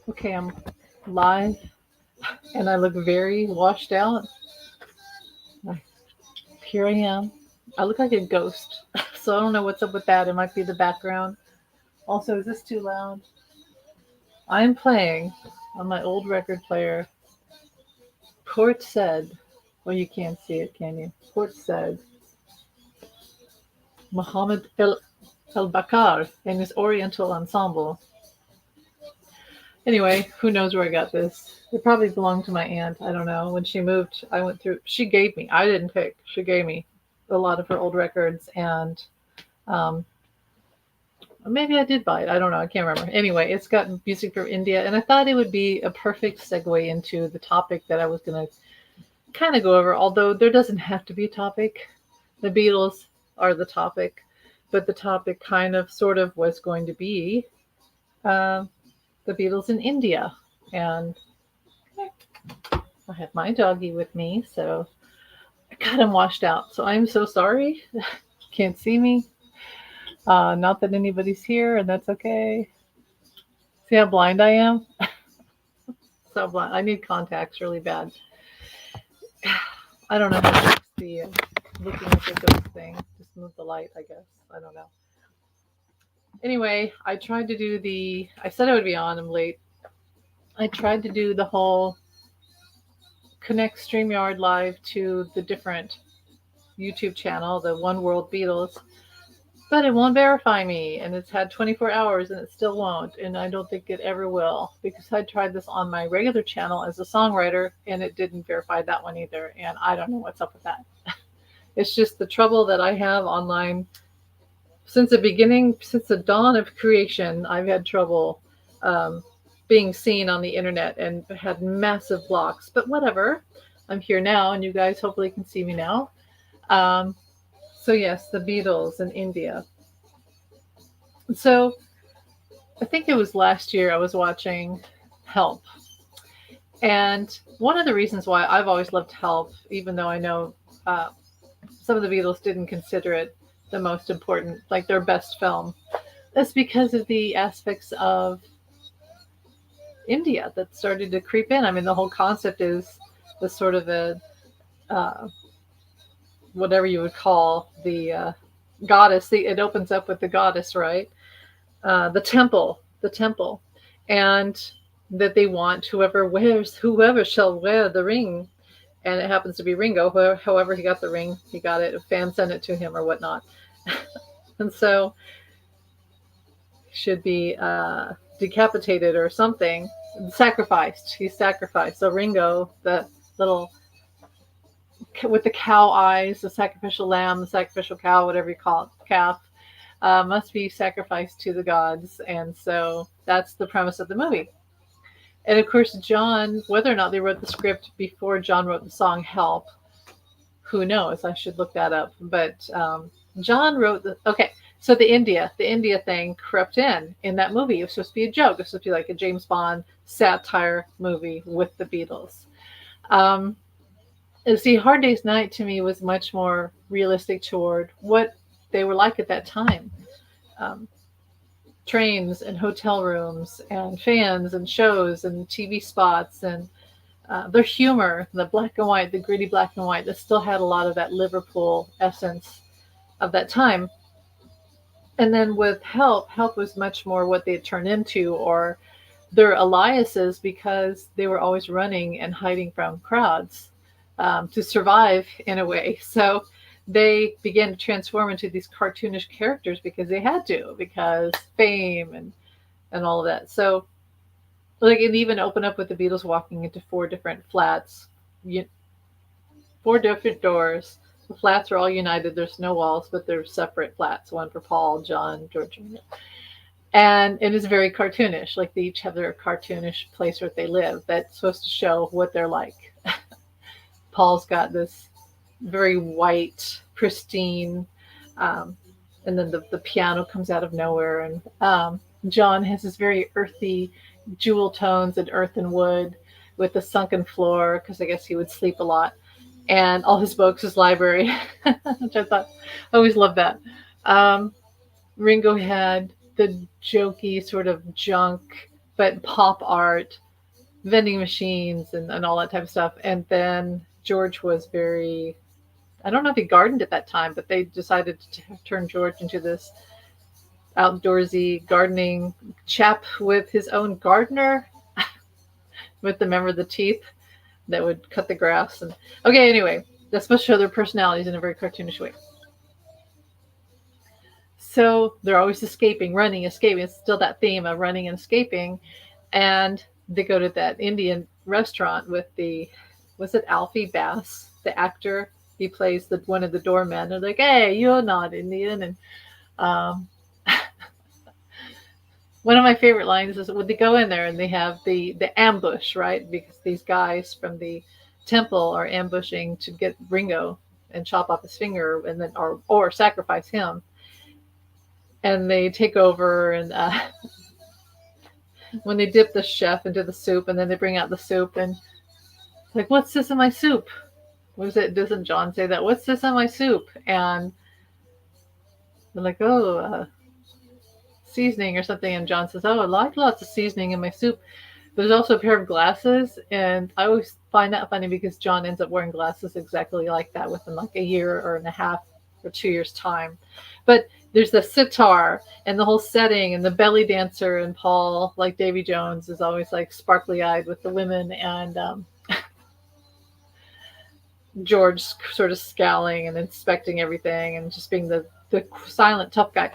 Okay, I'm live and I look very washed out. Here I am. I look like a ghost. So I don't know what's up with that. It might be the background. Also, is this too loud? I'm playing on my old record player. Port said, well, you can't see it, can you? Port said, Muhammad El Bakar and his Oriental Ensemble. Anyway, who knows where I got this? It probably belonged to my aunt. I don't know. When she moved, I went through. She gave me. I didn't pick. She gave me a lot of her old records, and um, maybe I did buy it. I don't know. I can't remember. Anyway, it's got music from India, and I thought it would be a perfect segue into the topic that I was going to kind of go over. Although there doesn't have to be a topic. The Beatles are the topic, but the topic kind of, sort of, was going to be uh, the Beatles in India, and I have my doggy with me, so I got him washed out. So I'm so sorry. Can't see me. Not that anybody's here, and that's okay. See how blind I am? So blind. I need contacts really bad. I don't know how to fix the looking at the ghost thing. Just move the light, I guess. I don't know. Anyway, I tried to do the. I said I would be on. I'm late. I tried to do the whole connect StreamYard live to the different YouTube channel, the One World Beatles, but it won't verify me, and it's had 24 hours and it still won't, and I don't think it ever will, because I tried this on my regular channel as a songwriter and it didn't verify that one either, and I don't know what's up with that. It's just the trouble that I have online since the beginning, since the dawn of creation. I've had trouble um, being seen on the internet and had massive blocks, but whatever. I'm here now, and you guys hopefully can see me now. um, so yes, the Beatles in India. So I think it was last year I was watching Help. And one of the reasons why I've always loved Help, even though I know uh, some of the Beatles didn't consider it the most important, like their best film, is because of the aspects of India that started to creep in. I mean, the whole concept is the sort of a, uh, whatever you would call the goddess. It opens up with the goddess, right? The temple, and that they want whoever shall wear the ring, and it happens to be Ringo. However, he got the ring, he got it. A fan sent it to him or whatnot, and so should be decapitated or something, sacrificed. He's sacrificed. So Ringo, the little with the cow eyes, the sacrificial lamb, the sacrificial cow, whatever you call it, calf, must be sacrificed to the gods. And so that's the premise of the movie. And of course, John, whether or not they wrote the script before John wrote the song Help, who knows? I should look that up. But John wrote the. Okay, so the India thing crept in that movie. It was supposed to be a joke. It was supposed to be like a James Bond satire movie with the Beatles. Um, and see, Hard Day's Night to me was much more realistic toward what they were like at that time. Um, Trains and hotel rooms and fans and shows and TV spots and their humor, the black and white, the gritty black and white, that still had a lot of that Liverpool essence of that time. And then with Help was much more what they had turned into, or their aliases, because they were always running and hiding from crowds to survive in a way. So they began to transform into these cartoonish characters because they had to, because fame and all of that. So like it even opened up with the Beatles walking into four different flats, four different doors. The flats are all united. There's no walls, but they're separate flats. One for Paul, John, George, and it is very cartoonish. Like they each have their cartoonish place where they live. That's supposed to show what they're like. Paul's got this very white, pristine, um, and then the piano comes out of nowhere. And John has this very earthy jewel tones and earth and wood with the sunken floor, because I guess he would sleep a lot. And all his books, his library, which I thought, I always loved that. Um, Ringo had the jokey sort of junk but pop art, vending machines, and all that type of stuff. And then George was very, I don't know if he gardened at that time, but they decided to turn George into this outdoorsy gardening chap with his own gardener with the, remember the teeth that would cut the grass. And okay, anyway, that's supposed to show their personalities in a very cartoonish way. So they're always escaping, running, escaping. It's still that theme of running and escaping. And they go to that Indian restaurant with the, was it Alfie Bass, the actor? He plays the one of the doormen. They're like, "Hey, you're not Indian." And um, one of my favorite lines is when they go in there and they have the ambush, right? Because these guys from the temple are ambushing to get Ringo and chop off his finger and then or sacrifice him. And they take over and when they dip the chef into the soup and then they bring out the soup and like, "What's this in my soup?" What is it? Doesn't John say that? "What's this in my soup?" And they're like, "Oh, seasoning or something." And John says, "Oh, I like lots of seasoning in my soup." There's also a pair of glasses, and I always find that funny because John ends up wearing glasses exactly like that within like a year or and a half or 2 years time. But there's the sitar and the whole setting and the belly dancer, and Paul, like Davy Jones, is always like sparkly eyed with the women, and George sort of scowling and inspecting everything and just being the silent tough guy.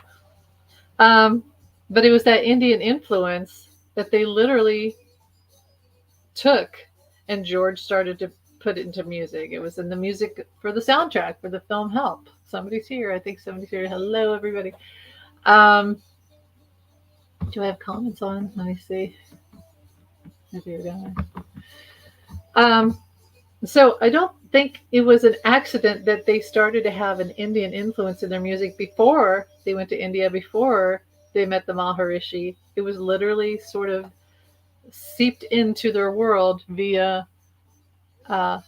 But it was that Indian influence that they literally took, and George started to put it into music. It was in the music for the soundtrack for the film Help. Somebody's here. I think somebody's here. Hello, everybody. Do I have comments on? Let me see. So I don't think it was an accident that they started to have an Indian influence in their music before they went to India, before they met the Maharishi. It was literally sort of seeped into their world via the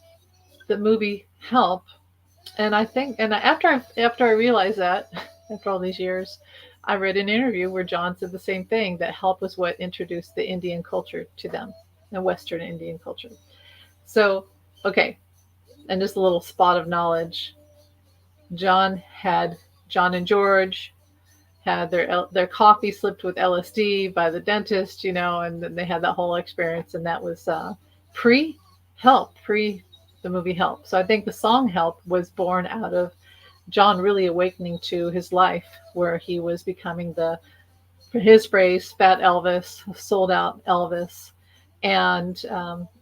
movie Help. And I think, and after I realized that, after all these years, I read an interview where John said the same thing, that Help was what introduced the Indian culture to them, the Western Indian culture. So, okay, and just a little spot of knowledge. John and George had their coffee slipped with LSD by the dentist, and then they had that whole experience, and that was pre the movie Help. So I think the song Help was born out of John really awakening to his life, where he was becoming for his phrase, fat Elvis, sold out Elvis. And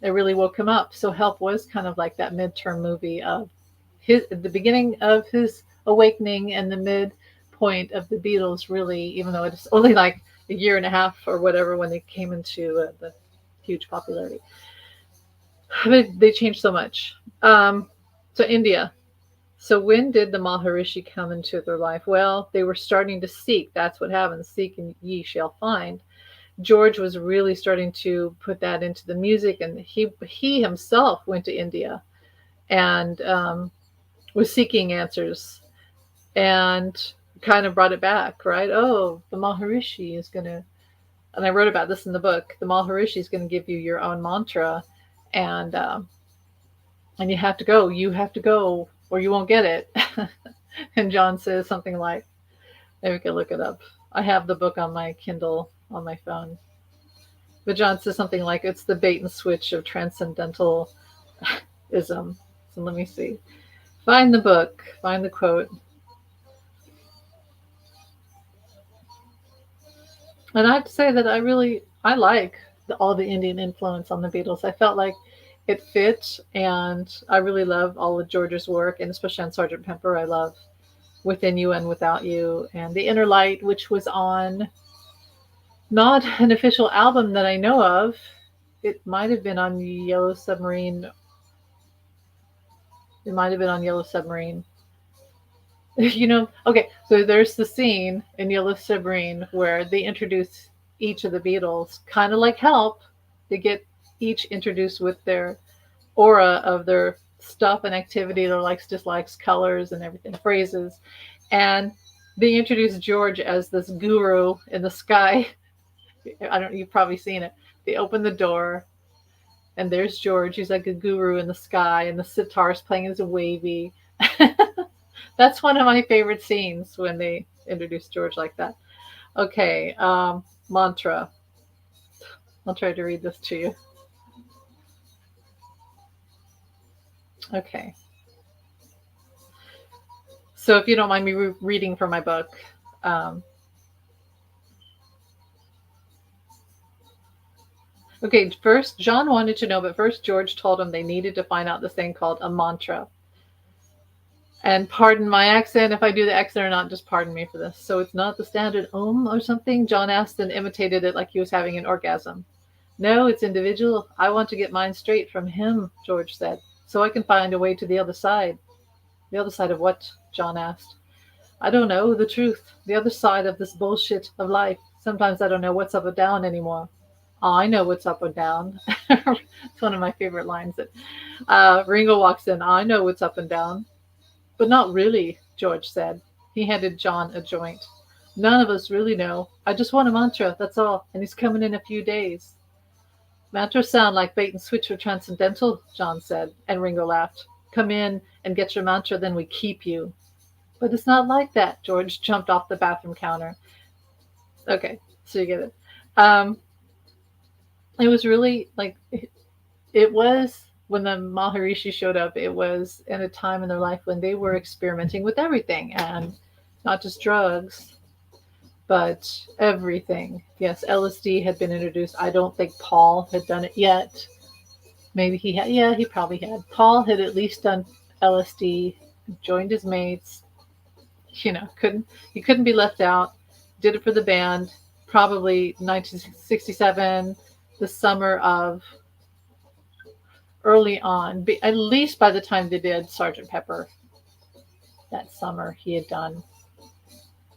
it really woke him up. So Help was kind of like that midterm movie of the beginning of his awakening and the midpoint of the Beatles, really, even though it's only like a year and a half or whatever when they came into the huge popularity. They changed so much. So India. So when did the Maharishi come into their life? Well, they were starting to seek. That's what happens. Seek and ye shall find. George was really starting to put that into the music, and he himself went to India and was seeking answers and kind of brought it back, right? Oh, the Maharishi is going to, and I wrote about this in the book, the Maharishi is going to give you your own mantra, and you have to go, or you won't get it. And John says something like, maybe we can look it up. I have the book on my Kindle on my phone. But John says something like, it's the bait and switch of transcendentalism. So let me see. Find the book. Find the quote. And I have to say that I like all the Indian influence on the Beatles. I felt like it fit, and I really love all of George's work, and especially on Sgt. Pepper. I love Within You and Without You, and The Inner Light, which was on not an official album that I know of. It might have been on Yellow Submarine. Okay, so there's the scene in Yellow Submarine where they introduce each of the Beatles, kind of like Help. They get each introduced with their aura of their stuff and activity, their likes, dislikes, colors, and everything, phrases. And they introduce George as this guru in the sky. I don't. You've probably seen it. They open the door, and there's George. He's like a guru in the sky, and the sitar's playing as a wavy. That's one of my favorite scenes when they introduce George like that. Okay, mantra. I'll try to read this to you. Okay. So if you don't mind me reading from my book, um, okay, first, John wanted to know, but first George told him they needed to find out this thing called a mantra. And pardon my accent if I do the accent or not, just pardon me for this. So it's not the standard or something? John asked and imitated it like he was having an orgasm. No, it's individual. I want to get mine straight from him, George said, so I can find a way to the other side. The other side of what? John asked. I don't know, the truth. The other side of this bullshit of life. Sometimes I don't know what's up or down anymore. I know what's up or down. It's one of my favorite lines. That Ringo walks in. I know what's up and down. But not really, George said. He handed John a joint. None of us really know. I just want a mantra, that's all. And he's coming in a few days. Mantras sound like bait and switch for transcendental, John said. And Ringo laughed. Come in and get your mantra, then we keep you. But it's not like that. George jumped off the bathroom counter. Okay, so you get it. It was really like it was when the Maharishi showed up. It was in a time in their life when they were experimenting with everything, and not just drugs, but everything. Yes, LSD had been introduced. I don't think Paul had done it yet. Maybe he had. Yeah, he probably had. Paul had at least done LSD, joined his mates. He couldn't be left out. Did it for the band. Probably 1967, the summer of early on. At least by the time they did Sergeant Pepper, that summer he had done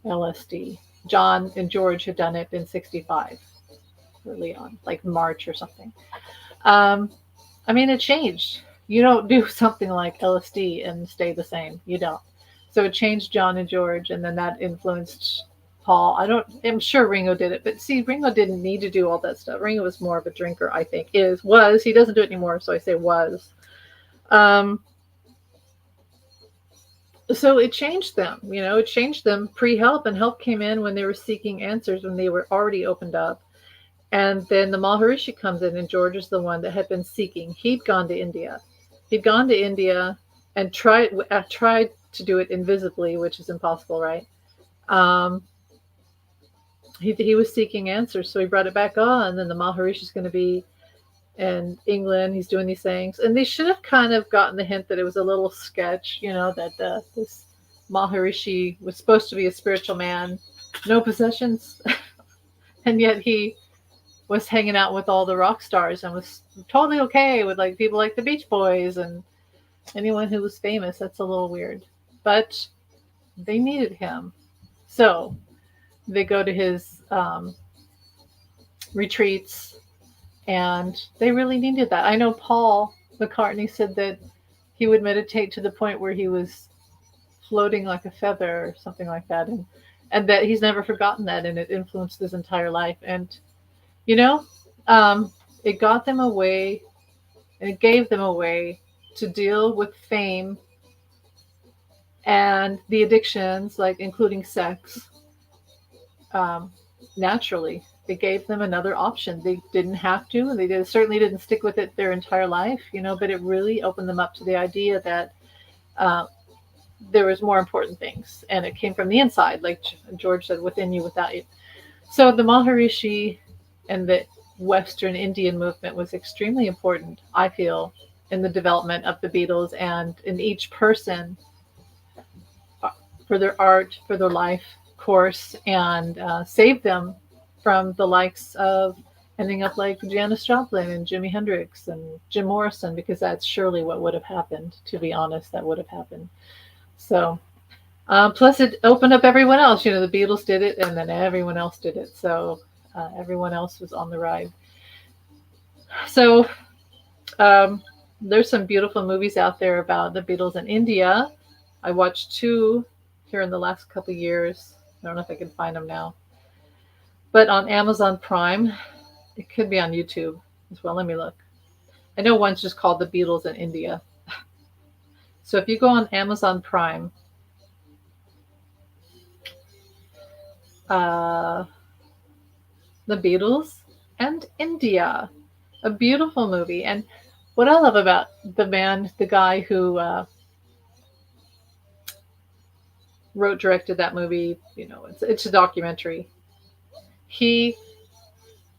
LSD. John and George had done it in 65, early on, like March or something. I mean, it changed. You don't do something like LSD and stay the same. You don't. So it changed John and George, and then that influenced Paul. I'm sure Ringo did it, but see, Ringo didn't need to do all that stuff. Ringo was more of a drinker, I think. He doesn't do it anymore, so I say was. So it changed them, it changed them pre-help, and help came in when they were seeking answers, when they were already opened up. And then the Maharishi comes in, and George is the one that had been seeking. He'd gone to India. And tried to do it invisibly, which is impossible, right? He was seeking answers, so he brought it back on. And then the Maharishi is going to be in England. He's doing these things, and they should have kind of gotten the hint that it was a little sketch, that this Maharishi was supposed to be a spiritual man, no possessions, and yet he was hanging out with all the rock stars and was totally okay with like people like the Beach Boys and anyone who was famous. That's a little weird, but they needed him, so they go to his retreats, and they really needed that. I know Paul McCartney said that he would meditate to the point where he was floating like a feather or something like that, and that he's never forgotten that, and it influenced his entire life. And it got them away, and it gave them a way to deal with fame and the addictions, like including sex, naturally. It gave them another option. They didn't have to, and they certainly didn't stick with it their entire life, but it really opened them up to the idea that there was more important things, and it came from the inside, like George said, within you, without you. So the Maharishi and the Western Indian movement was extremely important, I feel, in the development of the Beatles, and in each person for their art, for their life course, and saved them from the likes of ending up like Janis Joplin and Jimi Hendrix and Jim Morrison, because that's surely what would have happened. To be honest, that would have happened. So, plus it opened up everyone else. The Beatles did it, and then everyone else did it. So everyone else was on the ride. So there's some beautiful movies out there about the Beatles in India. I watched 2 here in the last couple of years. I don't know if I can find them now. But on Amazon Prime, it could be on YouTube as well. Let me look. I know one's just called The Beatles in India. So if you go on Amazon Prime, uh, The Beatles and India, a beautiful movie. And what I love about the guy who wrote, directed that movie, it's a documentary. He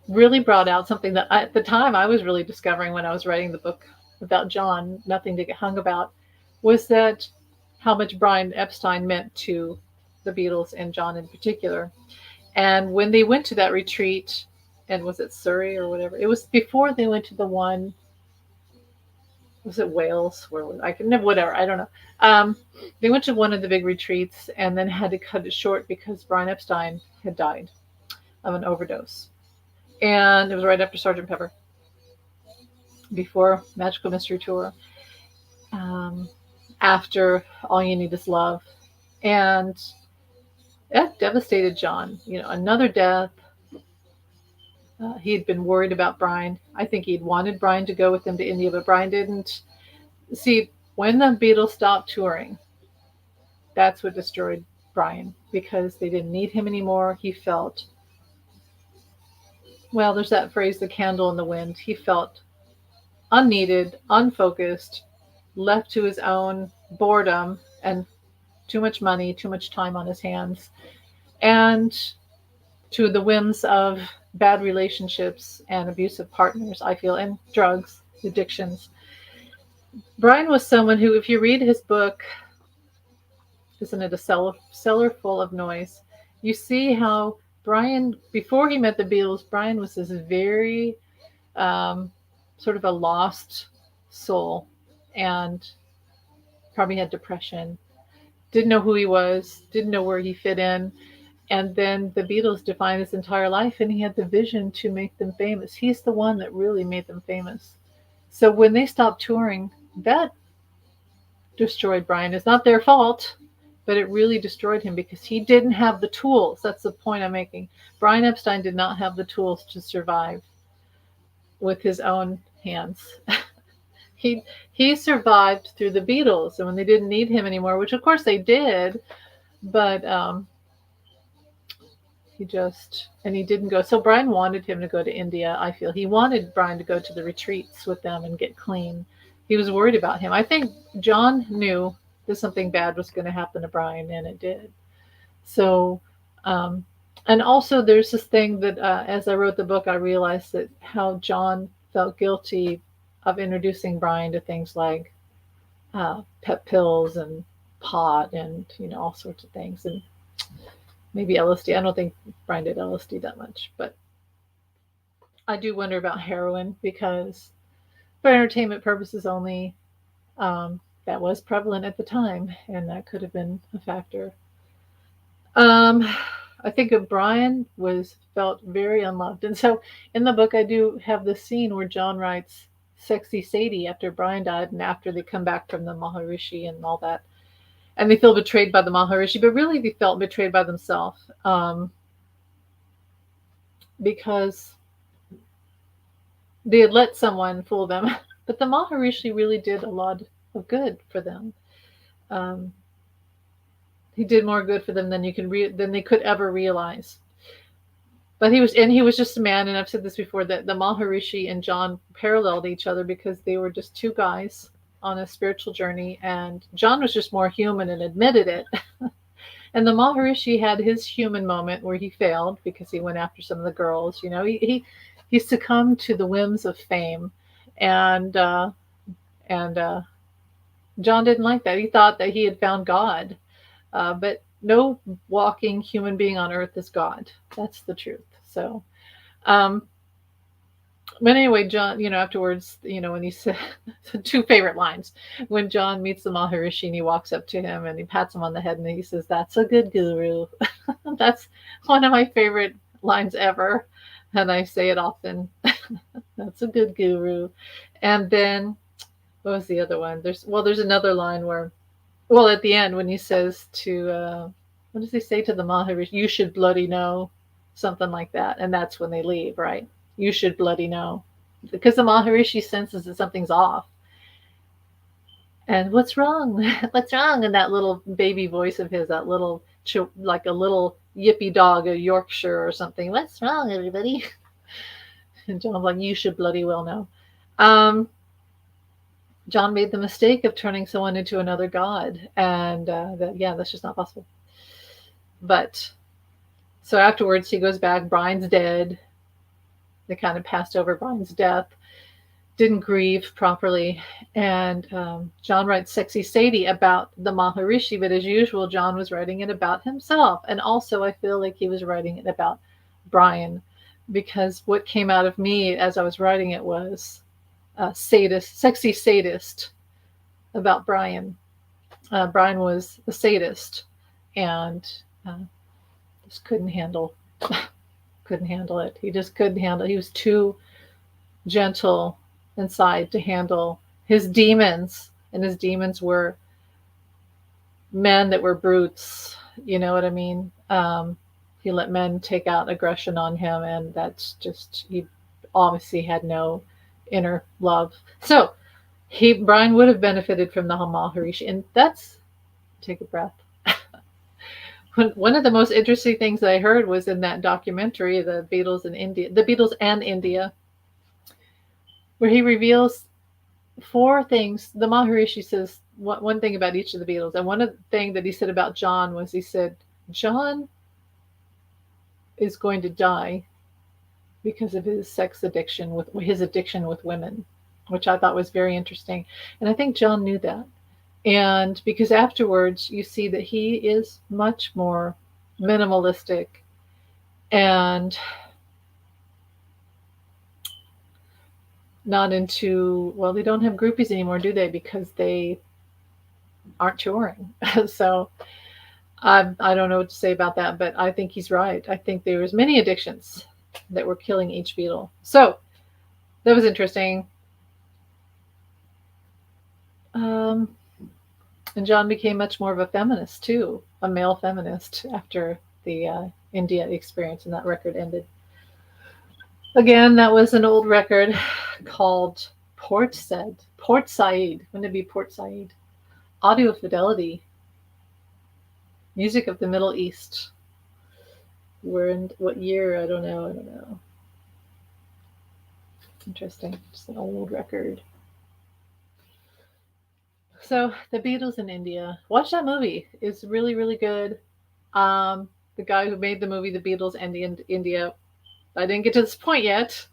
really brought out something that at the time I was really discovering when I was writing the book about John, Nothing to Get Hung About, was that how much Brian Epstein meant to the Beatles and John in particular. And when they went to that retreat, and was it Surrey or whatever? It was before they went to the one, was it Wales? Where was I can never, whatever, I don't know. They went to one of the big retreats and then had to cut it short because Brian Epstein had died of an overdose. And it was right after Sgt. Pepper, before Magical Mystery Tour, after All You Need Is Love. And that devastated John. Another death. He had been worried about Brian. I think he'd wanted Brian to go with him to India, but Brian didn't. See, when the Beatles stopped touring, that's what destroyed Brian, because they didn't need him anymore. He felt, well, there's that phrase, the candle in the wind. He felt unneeded, unfocused, left to his own boredom and too much money, too much time on his hands, and to the whims of bad relationships and abusive partners, I feel, and drugs, addictions. Brian was someone who, if you read his book, isn't it a cellar full of noise? You see how Brian, before he met the Beatles, Brian was this very sort of a lost soul, and probably had depression, didn't know who he was, didn't know where he fit in. And then the Beatles defined his entire life, and he had the vision to make them famous. He's the one that really made them famous. So when they stopped touring, that destroyed Brian. It's not their fault, but it really destroyed him because he didn't have the tools. That's the point I'm making. Brian Epstein did not have the tools to survive with his own hands. He survived through the Beatles, and when they didn't need him anymore, which of course they did, but he didn't go. So Brian wanted him to go to India, I feel. He wanted Brian to go to the retreats with them and get clean. He was worried about him. I think John knew that something bad was going to happen to Brian, and it did. So, and also there's this thing that as I wrote the book, I realized that how John felt guilty of introducing Brian to things like pep pills and pot and, all sorts of things. And maybe LSD. I don't think Brian did LSD that much, but I do wonder about heroin, because for entertainment purposes only, that was prevalent at the time, and that could have been a factor. I think of Brian felt very unloved. And so in the book, I do have this scene where John writes Sexy Sadie after Brian died and after they come back from the Maharishi and all that. And they feel betrayed by the Maharishi, but really they felt betrayed by themselves, because they had let someone fool them. But the Maharishi really did a lot of good for them. He did more good for them than than they could ever realize. But he was just a man, and I've said this before, that the Maharishi and John paralleled each other because they were just two guys on a spiritual journey, and John was just more human and admitted it. And the Maharishi had his human moment where he failed because he went after some of the girls. He succumbed to the whims of fame, and John didn't like that. He thought that he had found God, but no walking human being on earth is God. That's the truth. So, but anyway, John, afterwards, when he said two favorite lines, when John meets the Maharishi and he walks up to him and he pats him on the head and he says, "That's a good guru." That's one of my favorite lines ever. And I say it often. That's a good guru. And then, what was the other one? There's another line where, at the end when he says to, what does he say to the Maharishi? "You should bloody know." something like that. And that's when they leave, right? You should bloody know. Because the Maharishi senses that something's off. And what's wrong? What's wrong? And that little baby voice of his, that little, like a little yippy dog, a Yorkshire or something. What's wrong, everybody? And John's like, you should bloody well know. John made the mistake of turning someone into another god. And that's just not possible. But so afterwards, he goes back. Brian's dead. They kind of passed over Brian's death. Didn't grieve properly. And John writes Sexy Sadie about the Maharishi, but as usual, John was writing it about himself. And also, I feel like he was writing it about Brian, because what came out of me as I was writing it was sadist, sexy sadist about Brian. Brian was a sadist and just couldn't handle it. He just couldn't handle it. He was too gentle inside to handle his demons, and his demons were men that were brutes. You know what I mean? He let men take out aggression on him, and that's just, he obviously had no inner love. So Brian would have benefited from the Maharishi, and that's, take a breath. One of the most interesting things that I heard was in that documentary, The Beatles and India, where he reveals 4 things. The Maharishi says one thing about each of the Beatles. And one thing that he said about John was, he said, John is going to die because of his sex addiction, with his addiction with women, which I thought was very interesting. And I think John knew that. And because afterwards you see that he is much more minimalistic and not into, well, they don't have groupies anymore, do they? Because they aren't touring. So I don't know what to say about that, but I think he's right. I think there was many addictions that were killing each Beatle. So that was interesting. And John became much more of a feminist too, a male feminist, after the India experience, and that record ended. Again, that was an old record called Port Said. Port Said. Wouldn't it be Port Said? Audio Fidelity. Music of the Middle East. We're in what year? I don't know. Interesting. Just an old record. So the Beatles in India. Watch that movie. It's really, really good. The guy who made the movie The Beatles and India, I didn't get to this point yet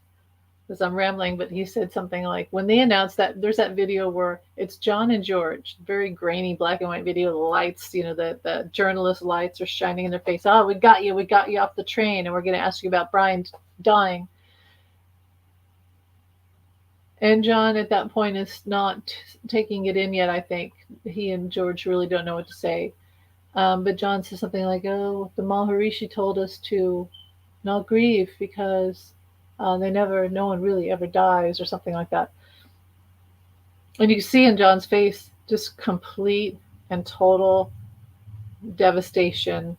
because I'm rambling, but he said something like, when they announced that, there's that video where it's John and George, very grainy black and white video, the lights, the journalist lights are shining in their face. Oh, we got you off the train, and we're going to ask you about Brian dying. And John at that point is not taking it in yet, I think. He and George really don't know what to say. But John says something like, oh, the Maharishi told us to not grieve because no one really ever dies, or something like that. And you see in John's face just complete and total devastation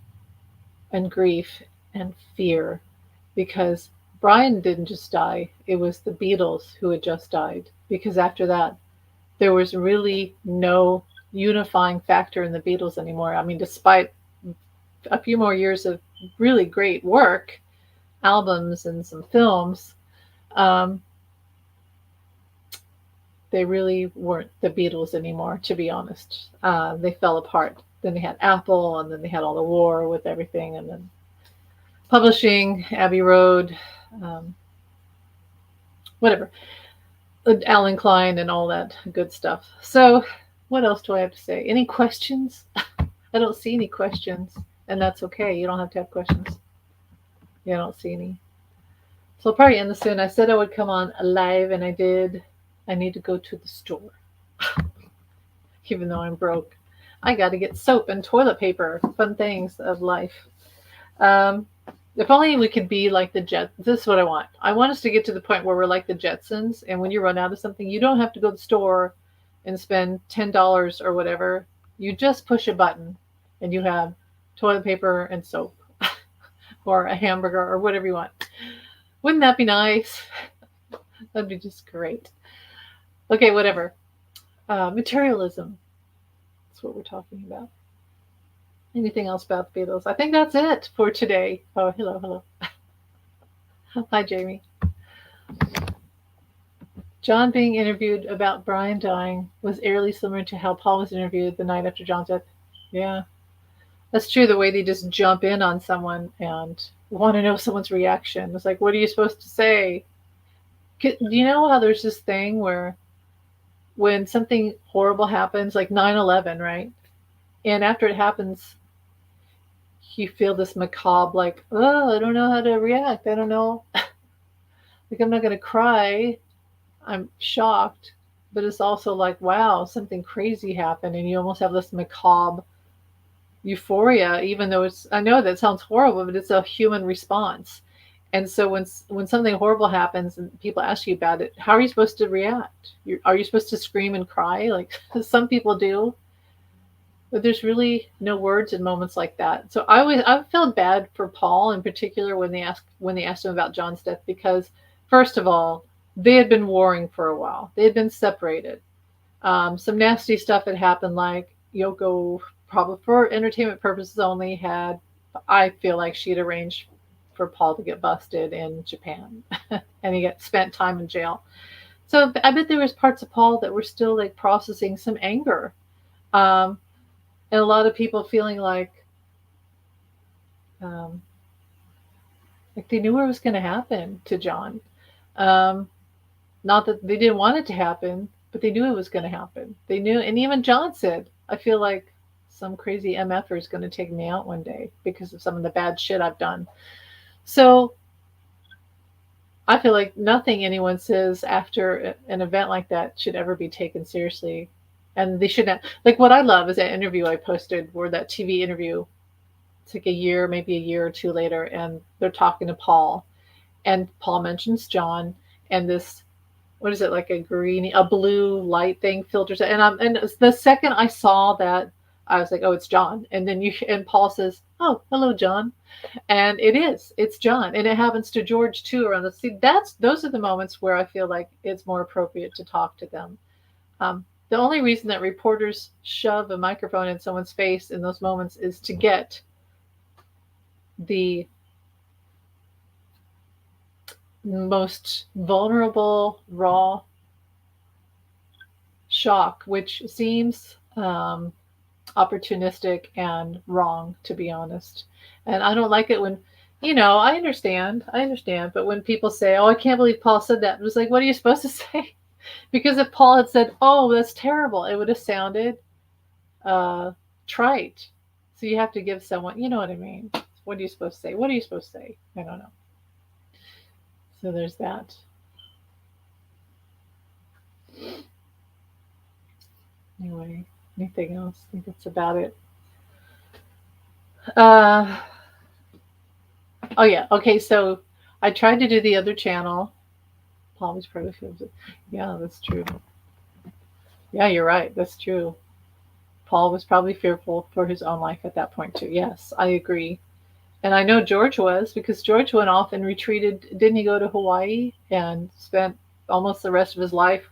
and grief and fear, because Brian didn't just die. It was the Beatles who had just died, because after that, there was really no unifying factor in the Beatles anymore. I mean, despite a few more years of really great work, albums and some films, they really weren't the Beatles anymore, to be honest. They fell apart. Then they had Apple, and then they had all the war with everything, and then publishing, Abbey Road, whatever, Alan Klein and all that good stuff. So what else do I have to say? Any questions? I don't see any questions, and that's okay. You don't have to have questions. Yeah, I don't see any. So I'll probably end this soon. I said I would come on live, and I did. I need to go to the store. Even though I'm broke. I got to get soap and toilet paper. Fun things of life. If only we could be like the Jetsons. This is what I want. I want us to get to the point where we're like the Jetsons, and when you run out of something, you don't have to go to the store and spend $10 or whatever. You just push a button, and you have toilet paper and soap. or a hamburger or whatever you want. Wouldn't that be nice? That'd be just great. Okay, whatever. Materialism. That's what we're talking about. Anything else about the Beatles? I think that's it for today. Oh, hello, hello. Hi, Jamie. John being interviewed about Brian dying was eerily similar to how Paul was interviewed the night after John's death. Yeah, that's true. The way they just jump in on someone and want to know someone's reaction. It's like, what are you supposed to say? Do you know how there's this thing where when something horrible happens, like 9/11, right? And after it happens, you feel this macabre, like, oh, I don't know how to react. I don't know. Like, I'm not going to cry. I'm shocked. But it's also like, wow, something crazy happened. And you almost have this macabre euphoria, even though I know that sounds horrible, but it's a human response. And so when something horrible happens and people ask you about it, how are you supposed to react? Are you supposed to scream and cry like some people do? But there's really no words in moments like that. So I felt bad for Paul in particular when they asked him about John's death, because first of all, they had been warring for a while. They had been separated. Some nasty stuff had happened, like Yoko, probably for entertainment purposes only, I feel like she had arranged for Paul to get busted in Japan and he got spent time in jail. So I bet there was parts of Paul that were still like processing some anger. Um, and a lot of people feeling um, like they knew what was going to happen to John. Um, Not that they didn't want it to happen, but they knew it was going to happen. They knew, and even John said, I feel like some crazy MFer is going to take me out one day because of some of the bad shit I've done. So I feel like nothing anyone says after an event like that should ever be taken seriously. And they shouldn't. Like, what I love is that interview I posted, where that TV interview, it's like a year, maybe a year or two later, and they're talking to Paul. And Paul mentions John, and this, what is it, like a blue light thing filters it. And the second I saw that, I was like, oh, it's John. And then and Paul says, oh, hello, John. And it's John. And it happens to George too around the see. Those are the moments where I feel like it's more appropriate to talk to them. The only reason that reporters shove a microphone in someone's face in those moments is to get the most vulnerable, raw shock, which seems opportunistic and wrong, to be honest. And I don't like it when, I understand, but when people say, oh, I can't believe Paul said that, it was like, what are you supposed to say? Because if Paul had said, oh, that's terrible, it would have sounded trite. So you have to give someone, you know what I mean? What are you supposed to say? What are you supposed to say? I don't know. So there's that. Anyway, anything else? I think that's about it. Oh yeah. Okay. So I tried to do the other channel. Paul was probably feels it. Yeah, that's true. Yeah, you're right. That's true. Paul was probably fearful for his own life at that point too. Yes, I agree. And I know George was, because George went off and retreated. Didn't he go to Hawaii and spent almost the rest of his life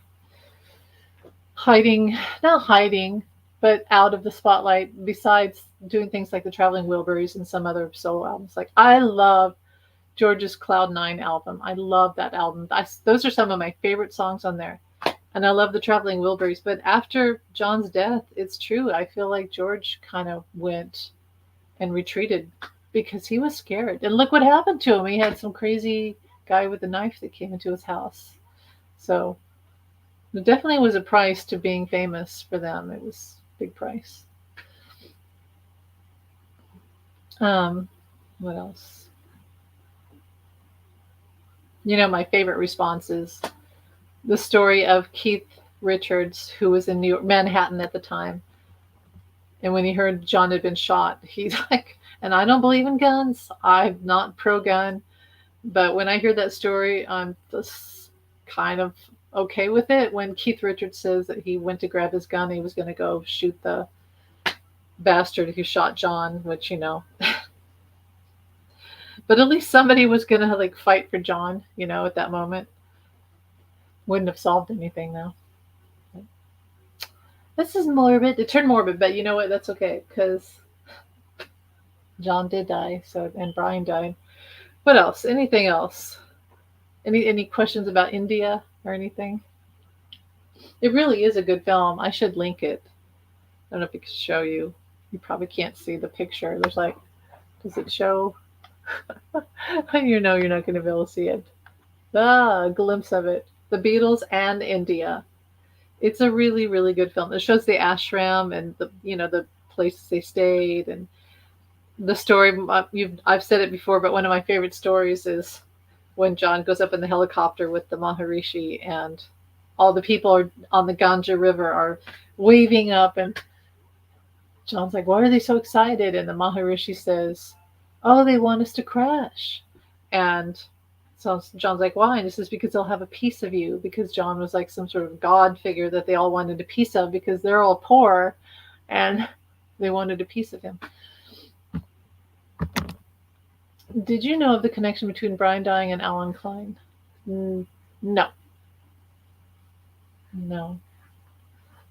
hiding, not hiding, but out of the spotlight, besides doing things like the Traveling Wilburys and some other solo albums. Like, I love George's Cloud 9 album. I love that album. Those are some of my favorite songs on there. And I love the Traveling Wilburys. But after John's death, it's true. I feel like George kind of went and retreated because he was scared. And look what happened to him. He had some crazy guy with a knife that came into his house. So it definitely was a price to being famous for them. It was a big price. What else? My favorite response is the story of Keith Richards, who was in New York, Manhattan at the time. And when he heard John had been shot, he's like, and I don't believe in guns. I'm not pro-gun. But when I hear that story, I'm just kind of okay with it. When Keith Richards says that he went to grab his gun, he was going to go shoot the bastard who shot John, which, But But at least somebody was gonna like fight for John, at that moment. Wouldn't have solved anything though. This is morbid. It turned morbid, but you know what? That's okay because John did die. So and Brian died. What else? Anything else? Any questions about India or anything? It really is a good film. I should link it. I don't know if it can show you. You probably can't see the picture. There's like, does it show? You're not going to be able to see it. A glimpse of it. The Beatles and India. It's a really, really good film. It shows the ashram and the places they stayed and the story. I've said it before, but one of my favorite stories is when John goes up in the helicopter with the Maharishi and all the people on the Ganga River are waving up and John's like, why are they so excited? And the Maharishi says, oh, they want us to crash. And so John's like, why? And this is because they'll have a piece of you, because John was like some sort of God figure that they all wanted a piece of because they're all poor and they wanted a piece of him. Did you know of the connection between Brian dying and Alan Klein? No. No.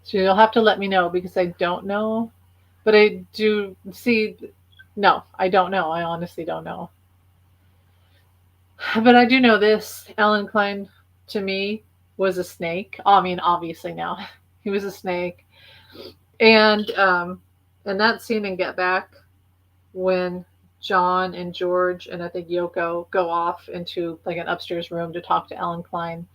So you'll have to let me know because I don't know. But I do see, no, I don't know. I honestly don't know. But I do know this. Alan Klein, to me, was a snake. I mean, obviously now. He was a snake. And that scene in Get Back, when John and George and I think Yoko go off into like an upstairs room to talk to Alan Klein.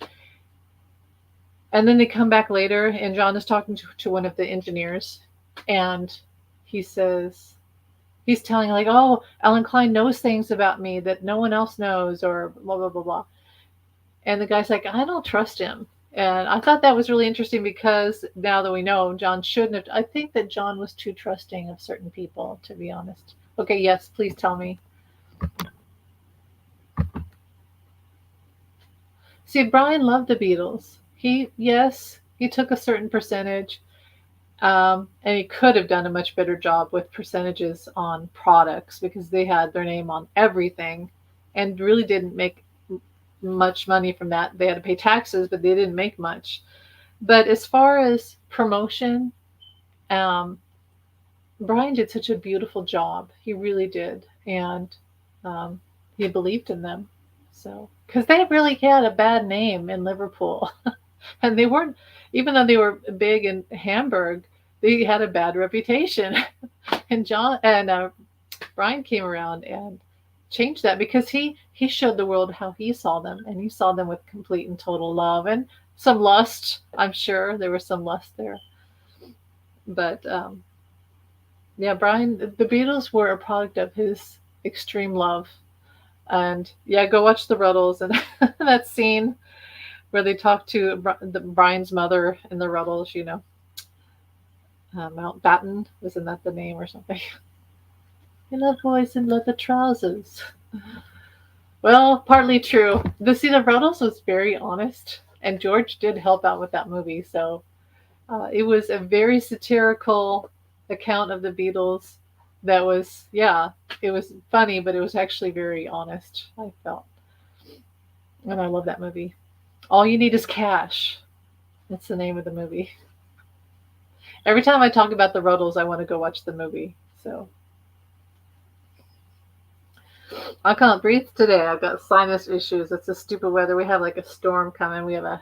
And then they come back later and John is talking to one of the engineers and he says, he's telling like, oh, Alan Klein knows things about me that no one else knows or blah, blah, blah, blah. And the guy's like, I don't trust him. And I thought that was really interesting because now that we know John shouldn't have, I think that John was too trusting of certain people, to be honest. Okay, yes, please tell me. See, Brian loved the Beatles. He took a certain percentage, and he could have done a much better job with percentages on products because they had their name on everything and really didn't make much money from that. They had to pay taxes, but they didn't make much. But as far as promotion, Brian did such a beautiful job. He really did. And he believed in them. So, because they really had a bad name in Liverpool. And they weren't, even though they were big in Hamburg, they had a bad reputation. And Brian came around and changed that because he showed the world how he saw them. And he saw them with complete and total love and some lust. I'm sure there was some lust there. But, yeah, Brian, the Beatles were a product of his extreme love. And yeah, go watch the Ruddles and that scene where they talk to Brian's mother in the Ruddles, Mountbatten, wasn't that the name or something? In the voice and leather trousers. Well, partly true. The scene of Ruddles was very honest, and George did help out with that movie. So it was a very satirical account of the Beatles that was, it was funny, but it was actually very honest, I felt. And I love that movie. All You Need Is Cash. That's the name of the movie. Every time I talk about the Ruddles, I want to go watch the movie. So I can't breathe today. I've got sinus issues. It's the stupid weather. We have like a storm coming. We have a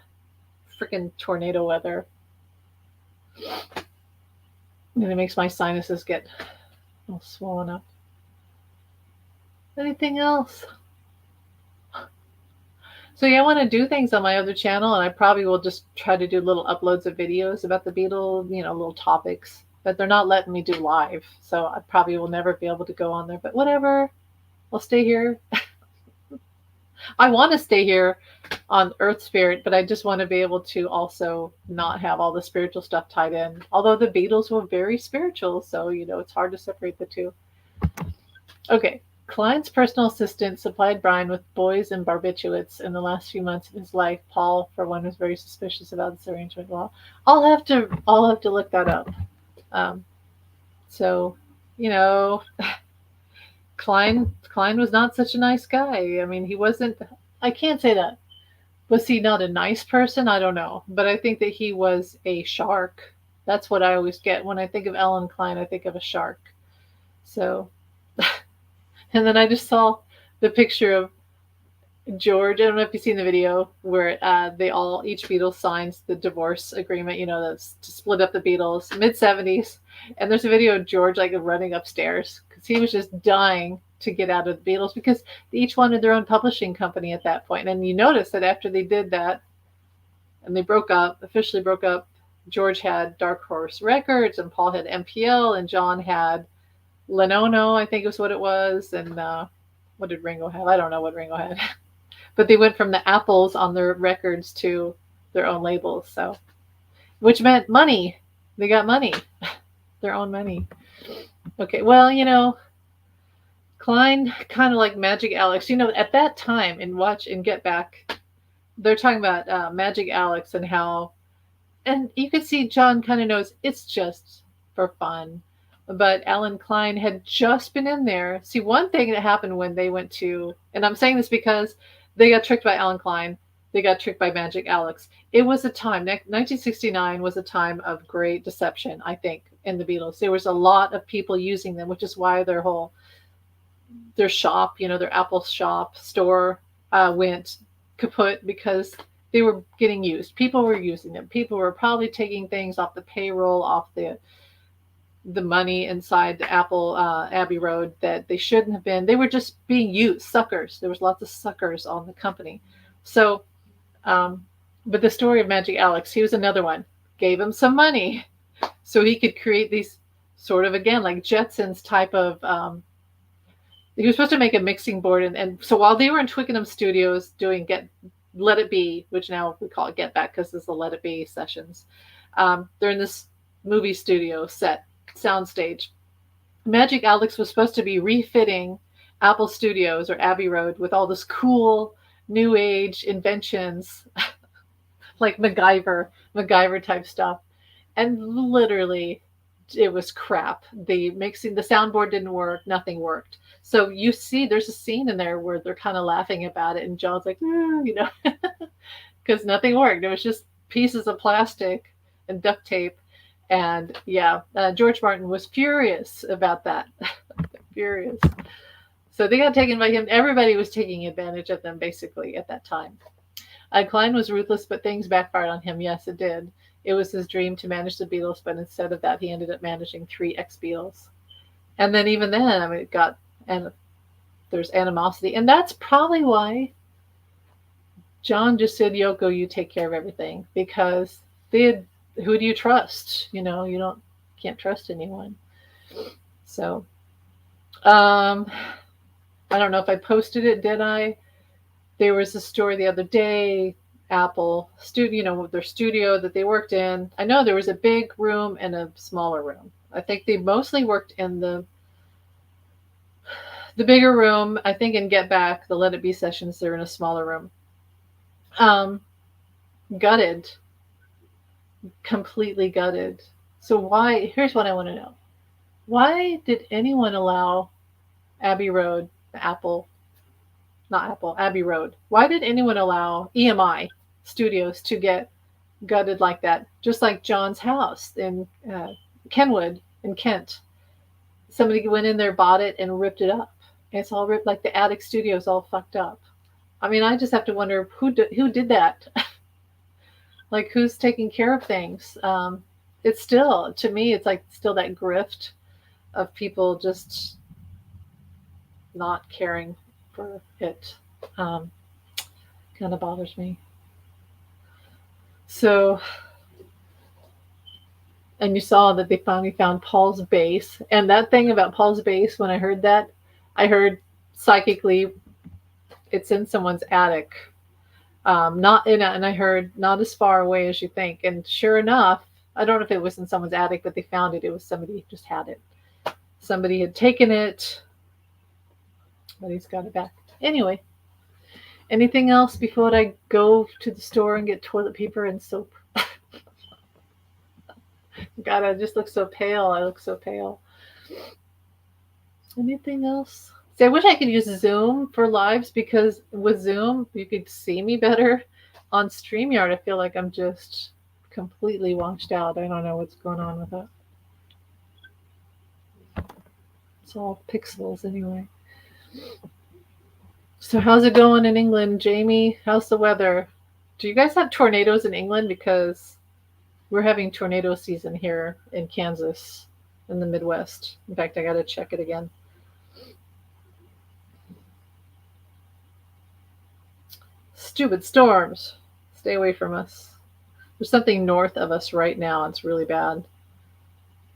freaking tornado weather. And it makes my sinuses get all swollen up. Anything else? So yeah, I want to do things on my other channel, and I probably will just try to do little uploads of videos about the Beatles, little topics. But they're not letting me do live, so I probably will never be able to go on there. But whatever, I'll stay here. I want to stay here on Earth Spirit, but I just want to be able to also not have all the spiritual stuff tied in. Although the Beatles were very spiritual, so it's hard to separate the two. Okay. Klein's personal assistant supplied Brian with boys and barbiturates in the last few months of his life. Paul, for one, was very suspicious about this arrangement. Well, I'll have to look that up. So, Klein was not such a nice guy. I mean, he wasn't. I can't say that. Was he not a nice person? I don't know, but I think that he was a shark. That's what I always get when I think of Alan Klein. I think of a shark. So, and then I just saw the picture of George. I don't know if you've seen the video where each Beatles signs the divorce agreement. You know, that's to split up the Beatles, mid-70s. And there's a video of George like running upstairs because he was just dying to get out of the Beatles because they each wanted their own publishing company at that point. And you notice that after they did that and they officially broke up, George had Dark Horse Records and Paul had MPL and John had Lenono, I think was what it was. And what did Ringo have? I don't know what Ringo had. But they went from the Apples on their records to their own labels. So, which meant money. They got money, their own money. Okay, well, Klein, kind of like Magic Alex. At that time in Watch and Get Back, they're talking about Magic Alex and how, and you could see John kind of knows it's just for fun. But Alan Klein had just been in there. See, one thing that happened when they went to, and I'm saying this because they got tricked by Alan Klein. They got tricked by Magic Alex. It was a time, 1969 was a time of great deception, I think, in the Beatles. There was a lot of people using them, which is why their shop, their Apple shop store went kaput because they were getting used. People were using them. People were probably taking things off the payroll, off the money inside the Apple Abbey Road that they shouldn't have been. They were just being used, suckers. There was lots of suckers on the company. So, but the story of Magic Alex, he was another one. Gave him some money so he could create these sort of, again, like Jetsons type of, he was supposed to make a mixing board. And so while they were in Twickenham Studios doing Let It Be, which now we call it Get Back because it's the Let It Be sessions, they're in this movie studio set, soundstage. Magic Alex was supposed to be refitting Apple Studios or Abbey Road with all this cool new age inventions like MacGyver type stuff. And literally it was crap. The soundboard didn't work, nothing worked. So you see there's a scene in there where they're kind of laughing about it and John's like, because nothing worked. It was just pieces of plastic and duct tape. And George Martin was furious about that. Furious. So they got taken by him. Everybody was taking advantage of them basically at that time. Klein was ruthless, but things backfired on him. Yes, it did. It was his dream to manage the Beatles, but instead of that, he ended up managing 3 ex-Beatles. And then even then, there's animosity. And that's probably why John just said, Yoko, you take care of everything. Because who do you trust? Can't trust anyone. So, I don't know if I posted it, did I? There was a story the other day, Apple studio, their studio that they worked in. I know there was a big room and a smaller room. I think they mostly worked in the bigger room. I think in Get Back, the Let It Be sessions, they're in a smaller room. Gutted. Completely gutted. So here's what I want to know. Why did anyone allow Abbey Road, Abbey Road. Why did anyone allow EMI Studios to get gutted like that? Just like John's house in Kenwood in Kent. Somebody went in there, bought it, and ripped it up. It's all ripped, like the attic studio is all fucked up. I mean, I just have to wonder who did that. Like, who's taking care of things? It's still, to me, it's like still that grift of people just not caring for it. Kind of bothers me. So, and you saw that they finally found Paul's bass. And that thing about Paul's bass, when I heard that, I heard psychically it's in someone's attic. And I heard not as far away as you think. And sure enough, I don't know if it was in someone's attic, but they found it. It was somebody who just had it. Somebody had taken it, but he's got it back. Anyway, anything else before I go to the store and get toilet paper and soap? God, I just look so pale. I look so pale. Anything else? See, I wish I could use Zoom for lives because with Zoom you could see me better. On StreamYard, I feel like I'm just completely washed out. I don't know what's going on with it. It's all pixels anyway. So how's it going in England, Jamie? How's the weather? Do you guys have tornadoes in England? Because we're having tornado season here in Kansas, in the Midwest. In fact, I got to check it again. Stupid storms. Stay away from us. There's something north of us right now. It's really bad.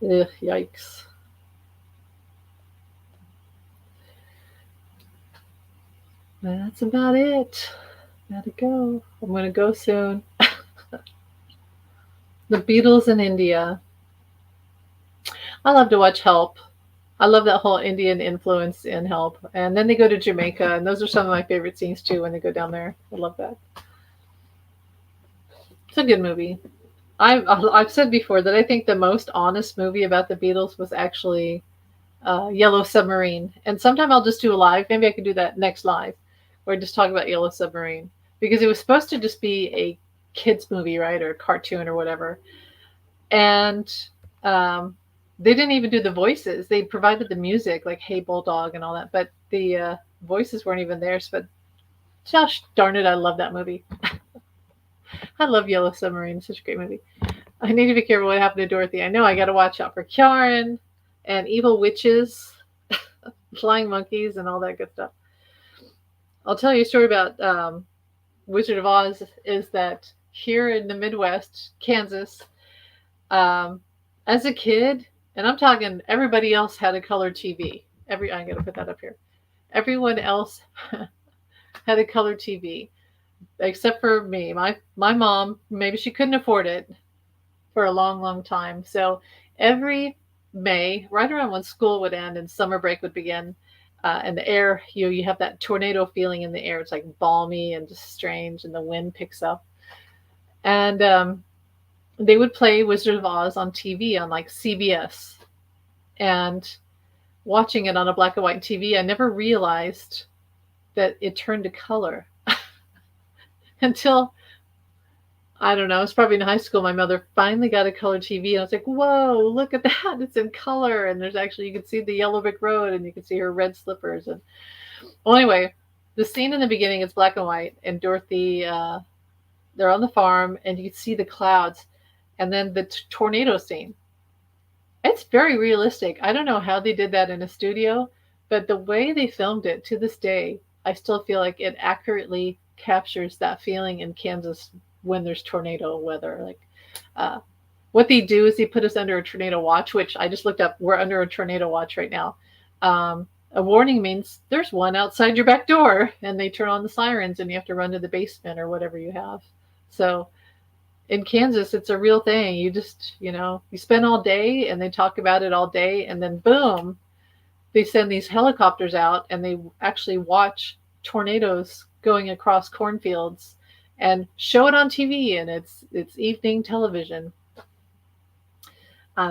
Ugh, yikes. That's about it. Gotta go. I'm gonna go soon. The Beatles in India. I love to watch Help. I love that whole Indian influence in Help. And then they go to Jamaica, and those are some of my favorite scenes too when they go down there. I love that. It's a good movie. I've said before that I think the most honest movie about the Beatles was actually Yellow Submarine. And sometime I'll just do a live. Maybe I could do that next live, where I just talk about Yellow Submarine, because it was supposed to just be a kids movie, right, or a cartoon or whatever. And they didn't even do the voices. They provided the music, like "Hey Bulldog" and all that, but the voices weren't even there. But gosh darn it, I love that movie. I love Yellow Submarine. It's such a great movie. I need to be careful what happened to Dorothy. I know I got to watch out for Karen and evil witches, flying monkeys, and all that good stuff. I'll tell you a story about Wizard of Oz. Is that here in the Midwest, Kansas, as a kid, and I'm talking everybody else had a color TV. I'm gonna put that up here. Everyone else had a color TV except for me. My mom, maybe she couldn't afford it for a long, long time. So every May, right around when school would end and summer break would begin, and the air, you have that tornado feeling in the air. It's like balmy and just strange, and the wind picks up. And they would play Wizard of Oz on TV on like CBS. And watching it on a black and white TV, I never realized that it turned to color until, I don't know, it's probably in high school. My mother finally got a color TV, and I was like, whoa, look at that. It's in color. And there's actually, you can see the yellow brick road, and you can see her red slippers. And well, anyway, the scene in the beginning is black and white, and Dorothy, they're on the farm, and you can see the clouds. And then the tornado scene. It's very realistic. I don't know how they did that in a studio, but the way they filmed it to this day, I still feel like it accurately captures that feeling in Kansas when there's tornado weather. Like what they do is they put us under a tornado watch, which I just looked up. We're under a tornado watch right now. A warning means there's one outside your back door, and they turn on the sirens, and you have to run to the basement or whatever you have. So in Kansas, it's a real thing. You just, you spend all day and they talk about it all day, and then boom, they send these helicopters out and they actually watch tornadoes going across cornfields and show it on TV, and it's evening television.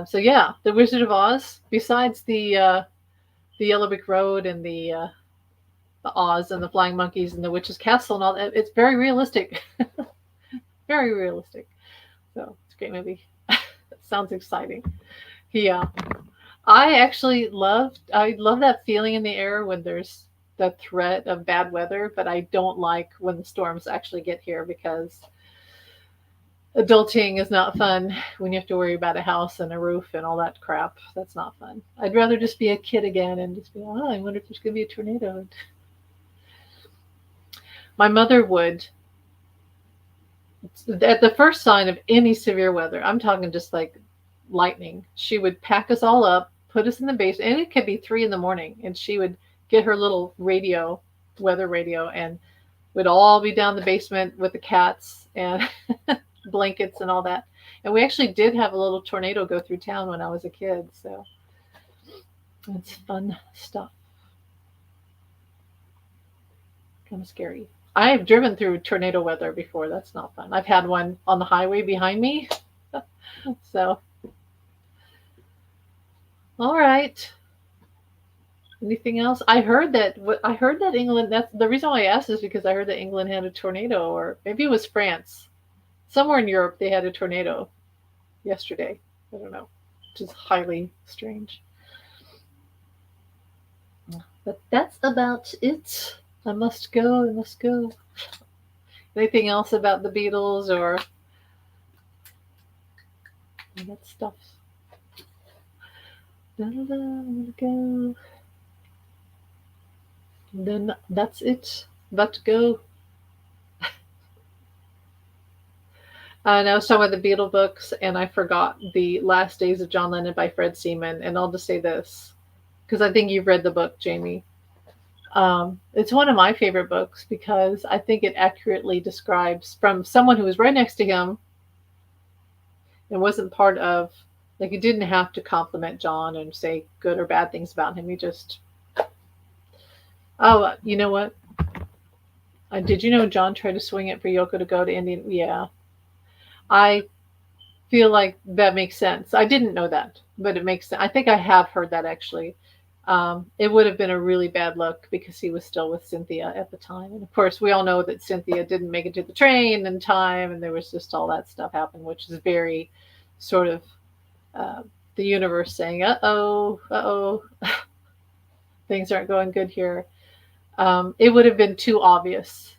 So yeah, the Wizard of Oz, besides the Yellow Brick Road and the Oz and the flying monkeys and the witch's castle and all that, it's very realistic. Very realistic. So it's a great movie. Sounds exciting. Yeah. I love that feeling in the air when there's the threat of bad weather, but I don't like when the storms actually get here, because adulting is not fun when you have to worry about a house and a roof and all that crap. That's not fun. I'd rather just be a kid again and just be, oh, I wonder if there's going to be a tornado. My mother would, at the first sign of any severe weather, I'm talking just like lightning, she would pack us all up, put us in the basement, and it could be 3 a.m, and she would get her little radio, weather radio, and we'd all be down the basement with the cats and blankets and all that. And we actually did have a little tornado go through town when I was a kid, so it's fun stuff. Kind of scary. I have driven through tornado weather before. That's not fun. I've had one on the highway behind me. So, all right. Anything else? I heard that England. That's the reason why I asked is because I heard that England had a tornado, or maybe it was France. Somewhere in Europe, they had a tornado yesterday. I don't know, which is highly strange. But that's about it. I must go. I must go. Anything else about the Beatles or that stuff? I'm gonna go. Then that's it. About to go. And I was talking about the Beatle books, and I forgot The Last Days of John Lennon by Fred Seaman. And I'll just say this, because I think you've read the book, Jamie. It's one of my favorite books because I think it accurately describes, from someone who was right next to him and wasn't part of, like, you didn't have to compliment John and say good or bad things about him. You just, oh, you know what? Did you know John tried to swing it for Yoko to go to India? Yeah. I feel like that makes sense. I didn't know that, but it makes sense. I think I have heard that actually. It would have been a really bad look because he was still with Cynthia at the time. And of course, we all know that Cynthia didn't make it to the train in time, and there was just all that stuff happened, which is very sort of uh, the universe saying, uh oh, things aren't going good here. It would have been too obvious